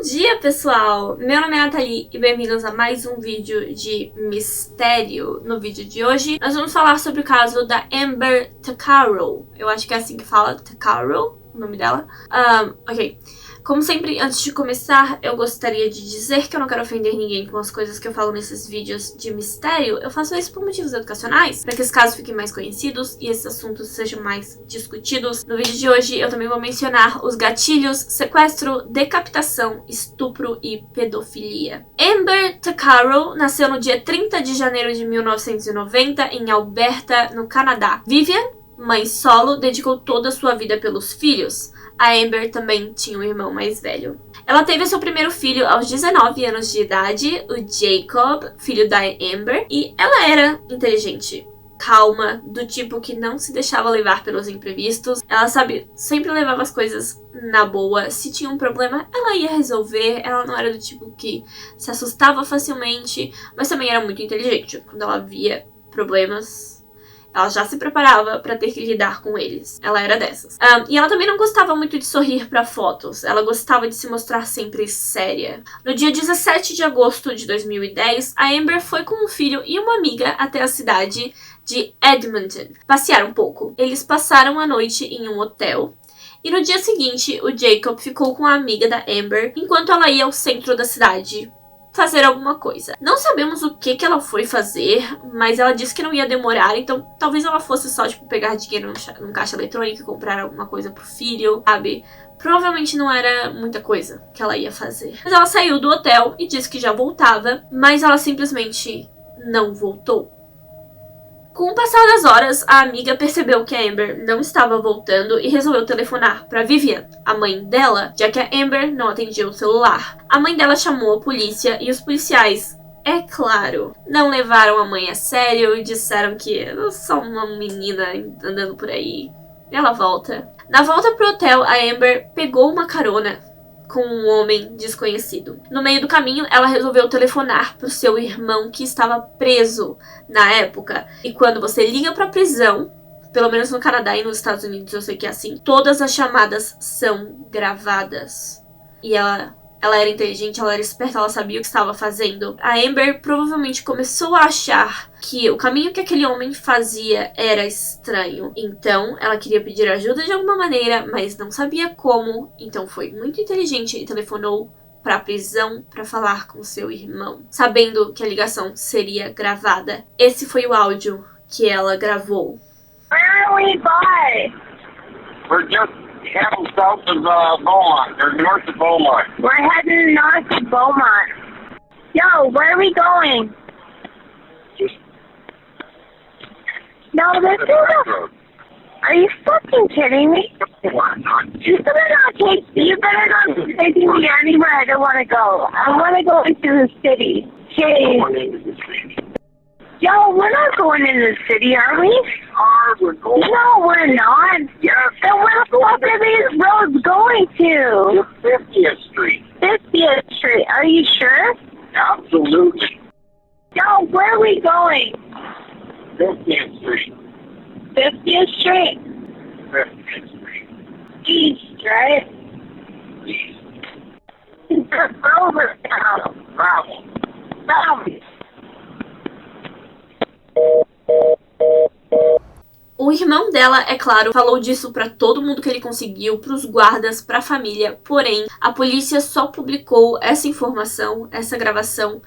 dia, pessoal! Meu nome é Nathalie e bem-vindos a mais um vídeo de mistério. No vídeo de hoje, nós vamos falar sobre o caso da Amber Tuccaro. Eu acho que é assim que fala, Tuccaro, o nome dela. Ok. Como sempre, antes de começar, eu gostaria de dizer que eu não quero ofender ninguém com as coisas que eu falo nesses vídeos de mistério. Eu faço isso por motivos educacionais, para que os casos fiquem mais conhecidos e esses assuntos sejam mais discutidos. No vídeo de hoje, eu também vou mencionar os gatilhos, sequestro, decapitação, estupro e pedofilia. Amber Tuccaro nasceu no dia 30 de janeiro de 1990 em Alberta, no Canadá. Vivian, mãe solo, dedicou toda a sua vida pelos filhos. A Amber também tinha um irmão mais velho. Ela teve seu primeiro filho aos 19 anos de idade, o Jacob, filho da Amber, e ela era inteligente, calma, do tipo que não se deixava levar pelos imprevistos. Ela, sempre levava as coisas na boa. Se tinha um problema, ela ia resolver. Ela não era do tipo que se assustava facilmente, mas também era muito inteligente. Quando ela via problemas, ela já se preparava pra ter que lidar com eles. Ela era dessas. E ela também não gostava muito de sorrir pra fotos. Ela gostava de se mostrar sempre séria. No dia 17 de agosto de 2010, a Amber foi com um filho e uma amiga até a cidade de Edmonton passear um pouco. Eles passaram a noite em um hotel. E no dia seguinte, o Jacob ficou com a amiga da Amber enquanto ela ia ao centro da cidade fazer alguma coisa. Não sabemos o que ela foi fazer, mas ela disse que não ia demorar, então talvez ela fosse só, pegar dinheiro num caixa eletrônico e comprar alguma coisa pro filho, sabe? Provavelmente não era muita coisa que ela ia fazer. Mas ela saiu do hotel e disse que já voltava, mas ela simplesmente não voltou. Com o passar das horas, a amiga percebeu que a Amber não estava voltando e resolveu telefonar para Vivian, a mãe dela, já que a Amber não atendia o celular. A mãe dela chamou a polícia e os policiais, é claro, não levaram a mãe a sério e disseram que era só uma menina andando por aí. Ela volta. Na volta pro hotel, a Amber pegou uma carona com um homem desconhecido. No meio do caminho, ela resolveu telefonar pro seu irmão que estava preso na época. E quando você liga pra prisão, pelo menos no Canadá e nos Estados Unidos eu sei que é assim, todas as chamadas são gravadas. E ela era inteligente, ela era esperta, ela sabia o que estava fazendo. A Amber provavelmente começou a achar que o caminho que aquele homem fazia era estranho. Então, ela queria pedir ajuda de alguma maneira, mas não sabia como. Então, foi muito inteligente e telefonou para a prisão para falar com seu irmão, sabendo que a ligação seria gravada. Esse foi o áudio que ela gravou. Where are we by? We're just heading south of Beaumont, or north of Beaumont. We're heading north of Beaumont. Yo, where are we going? Just No, this is a... Are you fucking kidding me? You better not be taking me anywhere I don't want to go. I want to go into the city. Jeez. Yo, we're not going into the city, are we? We're going No, we're not. Yes. Then what are these roads going to? to 50th Street. 50th Street. Are you sure? Absolutely. Yo, where are we going? 50th Street. 50th Street. 50th Street. East, right? Over now. Bravo. Now. O irmão dela, é claro, falou disso pra todo mundo que ele conseguiu, pros guardas, pra família. Porém, a polícia só publicou essa informação, essa gravação,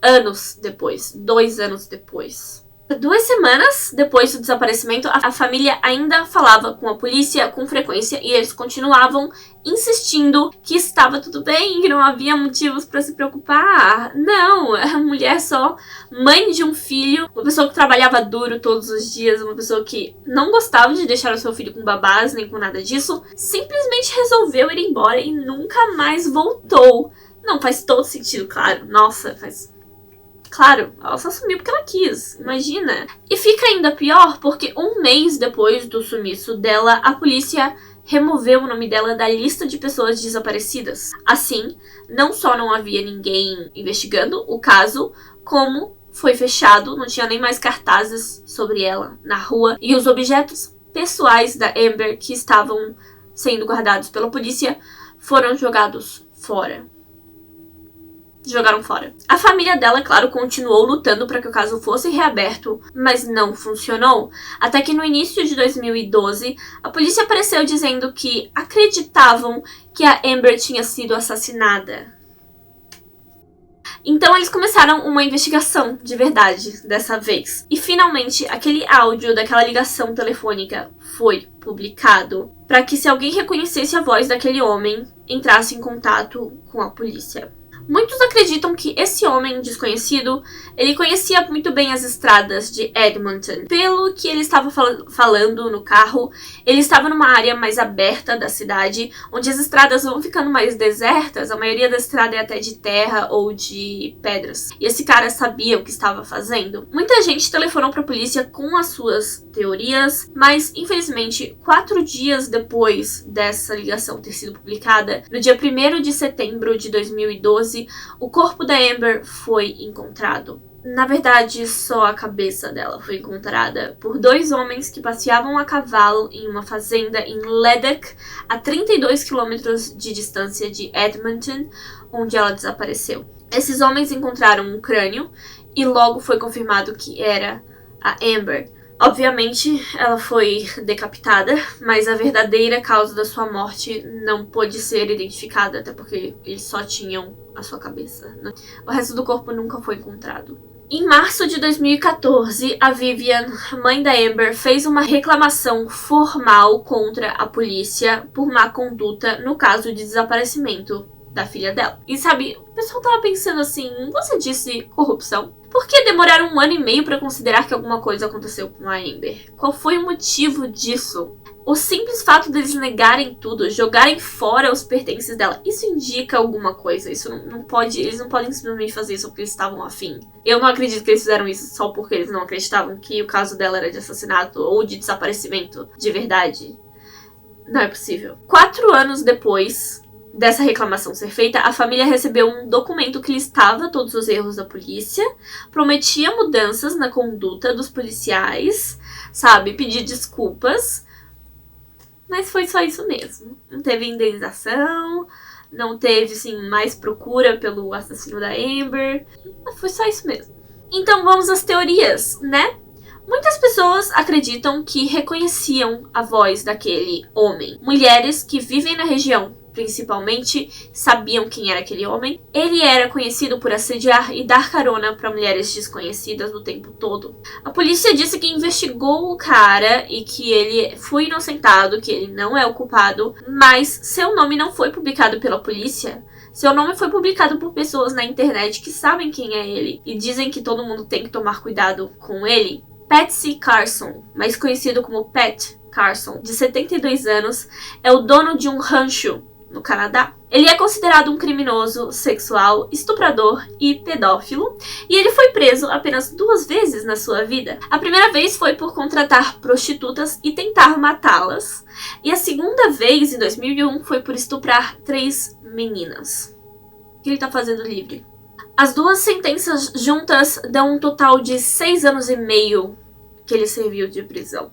anos depois, 2 anos depois. 2 semanas depois do desaparecimento, a família ainda falava com a polícia com frequência e eles continuavam insistindo que estava tudo bem, que não havia motivos para se preocupar. Não, a mulher só mãe de um filho, uma pessoa que trabalhava duro todos os dias, uma pessoa que não gostava de deixar o seu filho com babás nem com nada disso, simplesmente resolveu ir embora e nunca mais voltou. Não, faz todo sentido, claro. Nossa, faz... Claro, ela só sumiu porque ela quis, imagina. E fica ainda pior porque 1 mês depois do sumiço dela, a polícia removeu o nome dela da lista de pessoas desaparecidas. Assim, não só não havia ninguém investigando o caso, como foi fechado, não tinha nem mais cartazes sobre ela na rua. E os objetos pessoais da Amber que estavam sendo guardados pela polícia foram jogados fora. jogaram fora. A família dela, claro, continuou lutando para que o caso fosse reaberto, mas não funcionou. Até que no início de 2012, a polícia apareceu dizendo que acreditavam que a Amber tinha sido assassinada. Então eles começaram uma investigação de verdade dessa vez. E finalmente aquele áudio daquela ligação telefônica foi publicado para que, se alguém reconhecesse a voz daquele homem, entrasse em contato com a polícia. Muitos acreditam que esse homem desconhecido, ele conhecia muito bem as estradas de Edmonton. Pelo que ele estava falando no carro, ele estava numa área mais aberta da cidade, onde as estradas vão ficando mais desertas, a maioria da estrada é até de terra ou de pedras. E esse cara sabia o que estava fazendo. Muita gente telefonou para a polícia com as suas teorias, mas infelizmente 4 dias depois dessa ligação ter sido publicada, no dia 1º de setembro de 2012, o corpo da Amber foi encontrado. Na verdade, só a cabeça dela foi encontrada por 2 homens que passeavam a cavalo em uma fazenda em Leduc, a 32 quilômetros de distância de Edmonton, onde ela desapareceu. Esses homens encontraram um crânio e logo foi confirmado que era a Amber. Obviamente, ela foi decapitada, mas a verdadeira causa da sua morte não pôde ser identificada, até porque eles só tinham a sua cabeça, né? O resto do corpo nunca foi encontrado. Em março de 2014, a Vivian, mãe da Amber, fez uma reclamação formal contra a polícia por má conduta no caso de desaparecimento da filha dela. E sabe, o pessoal tava pensando assim, você disse corrupção? Por que demoraram 1 ano e meio para considerar que alguma coisa aconteceu com a Amber? Qual foi o motivo disso? O simples fato deles negarem tudo, jogarem fora os pertences dela, isso indica alguma coisa. Isso não pode, eles não podem simplesmente fazer isso porque eles estavam afim. Eu não acredito que eles fizeram isso só porque eles não acreditavam que o caso dela era de assassinato ou de desaparecimento de verdade. Não é possível. 4 anos depois dessa reclamação ser feita, a família recebeu um documento que listava todos os erros da polícia, prometia mudanças na conduta dos policiais, sabe, pedir desculpas, mas foi só isso mesmo. Não teve indenização, não teve, assim, mais procura pelo assassino da Amber, foi só isso mesmo. Então vamos às teorias, né? Muitas pessoas acreditam que reconheciam a voz daquele homem. Mulheres que vivem na região, principalmente, sabiam quem era aquele homem. Ele era conhecido por assediar e dar carona para mulheres desconhecidas o tempo todo. A polícia disse que investigou o cara e que ele foi inocentado, que ele não é o culpado, mas seu nome não foi publicado pela polícia. Seu nome foi publicado por pessoas na internet que sabem quem é ele e dizem que todo mundo tem que tomar cuidado com ele. Patsy Carson, mais conhecido como Pat Carson, de 72 anos, é o dono de um rancho no Canadá. Ele é considerado um criminoso sexual, estuprador e pedófilo, e ele foi preso apenas 2 vezes na sua vida. A primeira vez foi por contratar prostitutas e tentar matá-las, e a segunda vez, em 2001, foi por estuprar 3 meninas. O que ele tá fazendo livre? As 2 sentenças juntas dão um total de 6 anos e meio que ele serviu de prisão.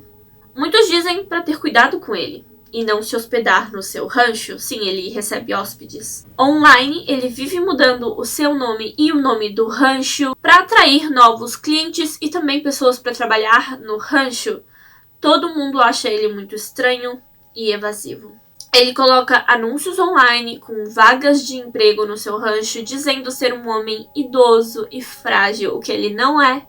Muitos dizem para ter cuidado com ele e não se hospedar no seu rancho. Sim, ele recebe hóspedes. Online, ele vive mudando o seu nome e o nome do rancho para atrair novos clientes e também pessoas para trabalhar no rancho. Todo mundo acha ele muito estranho e evasivo. Ele coloca anúncios online com vagas de emprego no seu rancho, dizendo ser um homem idoso e frágil, o que ele não é.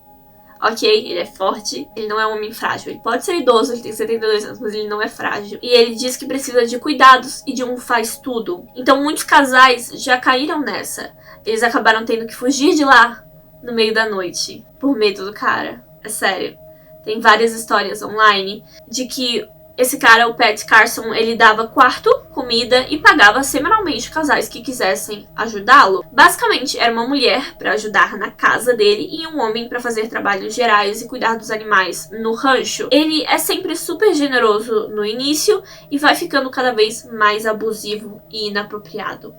Ok, ele é forte, ele não é um homem frágil. Ele pode ser idoso, ele tem 72 anos, mas ele não é frágil. E ele diz que precisa de cuidados e de um faz-tudo. Então muitos casais já caíram nessa. Eles acabaram tendo que fugir de lá no meio da noite, por medo do cara. É sério. Tem várias histórias online de que esse cara, o Pat Carson, ele dava quarto, comida e pagava semanalmente casais que quisessem ajudá-lo. Basicamente, era uma mulher para ajudar na casa dele e um homem para fazer trabalhos gerais e cuidar dos animais no rancho. Ele é sempre super generoso no início e vai ficando cada vez mais abusivo e inapropriado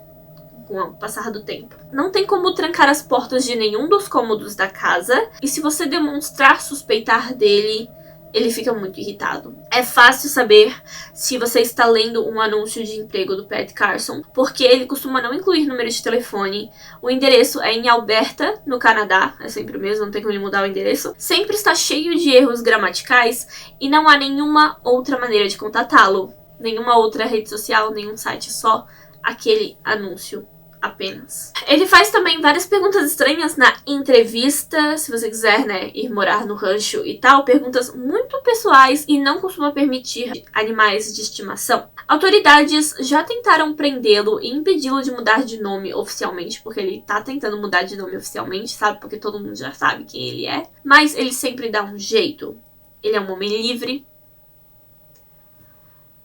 com o passar do tempo. Não tem como trancar as portas de nenhum dos cômodos da casa, e se você demonstrar suspeitar dele, ele fica muito irritado. É fácil saber se você está lendo um anúncio de emprego do Pat Carson, porque ele costuma não incluir número de telefone. O endereço é em Alberta, no Canadá, é sempre o mesmo, não tem como ele mudar o endereço. Sempre está cheio de erros gramaticais e não há nenhuma outra maneira de contatá-lo. Nenhuma outra rede social, nenhum site, só aquele anúncio. Apenas. Ele faz também várias perguntas estranhas na entrevista, se você quiser, né, ir morar no rancho e tal, perguntas muito pessoais e não costuma permitir animais de estimação. Autoridades já tentaram prendê-lo e impedi-lo de mudar de nome oficialmente, porque ele tá tentando mudar de nome oficialmente, sabe? Porque todo mundo já sabe quem ele é. Mas ele sempre dá um jeito. Ele é um homem livre.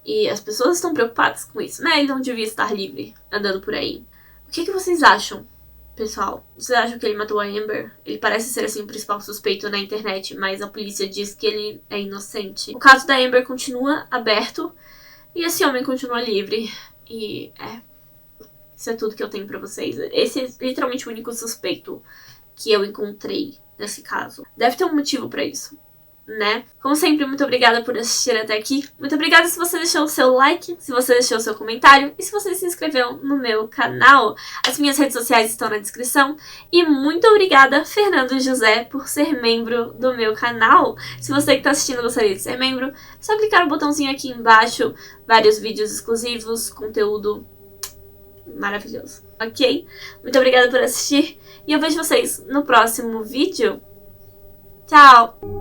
E as pessoas estão preocupadas com isso, né? Ele não devia estar livre, andando por aí. O que vocês acham, pessoal? Vocês acham que ele matou a Amber? Ele parece ser, assim, o principal suspeito na internet, mas a polícia diz que ele é inocente. O caso da Amber continua aberto e esse homem continua livre. E, isso é tudo que eu tenho pra vocês. Esse é literalmente o único suspeito que eu encontrei nesse caso. Deve ter um motivo pra isso, né? Como sempre, muito obrigada por assistir até aqui. Muito obrigada se você deixou o seu like, se você deixou o seu comentário e se você se inscreveu no meu canal. As minhas redes sociais estão na descrição. E muito obrigada, Fernando José, por ser membro do meu canal. Se você que está assistindo gostaria de ser membro, é só clicar no botãozinho aqui embaixo. Vários vídeos exclusivos, conteúdo maravilhoso, ok? Muito obrigada por assistir e eu vejo vocês no próximo vídeo. Tchau!